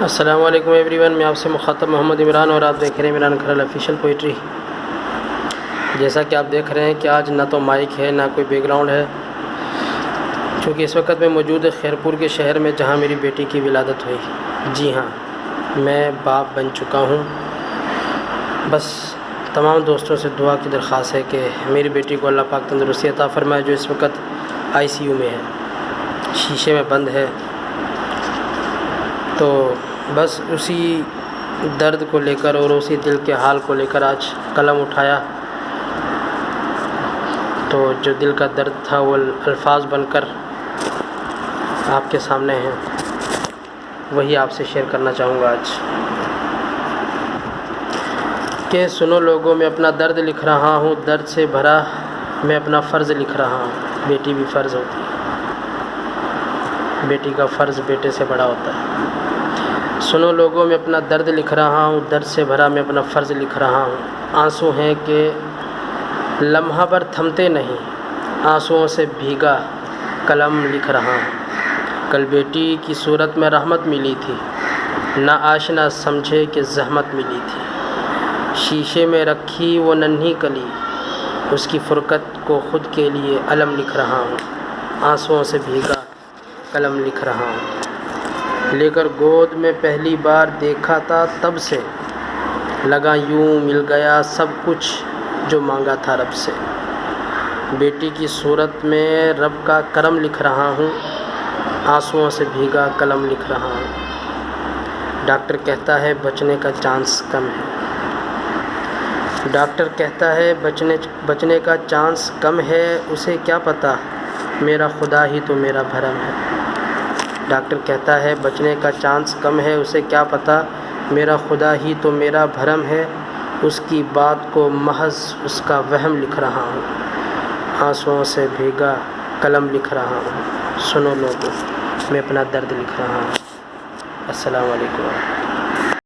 السلام علیکم every one, میں آپ سے مخاطب محمد عمران اور آپ دیکھ رہے ہیں عمران کھرل آفیشیل پوئٹری۔ جیسا کہ آپ دیکھ رہے ہیں کہ آج نہ تو مائک ہے نہ کوئی بیک گراؤنڈ ہے، چونکہ اس وقت میں موجود خیرپور کے شہر میں جہاں میری بیٹی کی ولادت ہوئی۔ جی ہاں، میں باپ بن چکا ہوں۔ بس تمام دوستوں سے دعا کی درخواست ہے کہ میری بیٹی کو اللہ پاک تندرستی عطا فرمائے، جو اس وقت ICU میں ہے، شیشے میں بند ہے۔ تو بس اسی درد کو لے کر اور اسی دل کے حال کو لے کر آج قلم اٹھایا، تو جو دل کا درد تھا وہ الفاظ بن کر آپ کے سامنے ہیں، وہی آپ سے شیئر کرنا چاہوں گا آج۔ کہ سنو لوگوں، میں اپنا درد لکھ رہا ہوں، درد سے بھرا میں اپنا فرض لکھ رہا ہوں۔ بیٹی بھی فرض ہوتی ہے، بیٹی کا فرض بیٹے سے بڑا ہوتا ہے۔ سنو لوگوں، میں اپنا درد لکھ رہا ہوں، درد سے بھرا میں اپنا فرض لکھ رہا ہوں۔ آنسو ہیں کہ لمحہ بھر تھمتے نہیں، آنسوؤں سے بھیگا قلم لکھ رہا ہوں۔ کل بیٹی کی صورت میں رحمت ملی تھی، نہ آشنا سمجھے کہ زحمت ملی تھی۔ شیشے میں رکھی وہ ننھی کلی، اس کی فرقت کو خود کے لیے علم لکھ رہا ہوں۔ آنسوؤں سے بھیگا قلم لکھ رہا ہوں۔ لے کر گود میں پہلی بار دیکھا تھا، تب سے لگا یوں مل گیا سب کچھ جو مانگا تھا رب سے۔ بیٹی کی صورت میں رب کا کرم لکھ رہا ہوں، آنسوؤں سے بھیگا قلم لکھ رہا ہوں۔ ڈاکٹر کہتا ہے بچنے کا چانس کم ہے، ڈاکٹر کہتا ہے بچنے کا چانس کم ہے، اسے کیا پتہ میرا خدا ہی تو میرا بھرم ہے۔ ڈاکٹر کہتا ہے بچنے کا چانس کم ہے، اسے کیا پتہ میرا خدا ہی تو میرا بھرم ہے۔ اس کی بات کو محض اس کا وہم لکھ رہا ہوں، آنسوؤں سے بھیگا قلم لکھ رہا ہوں۔ سنو لوگوں، میں اپنا درد لکھ رہا ہوں۔ السلام علیکم۔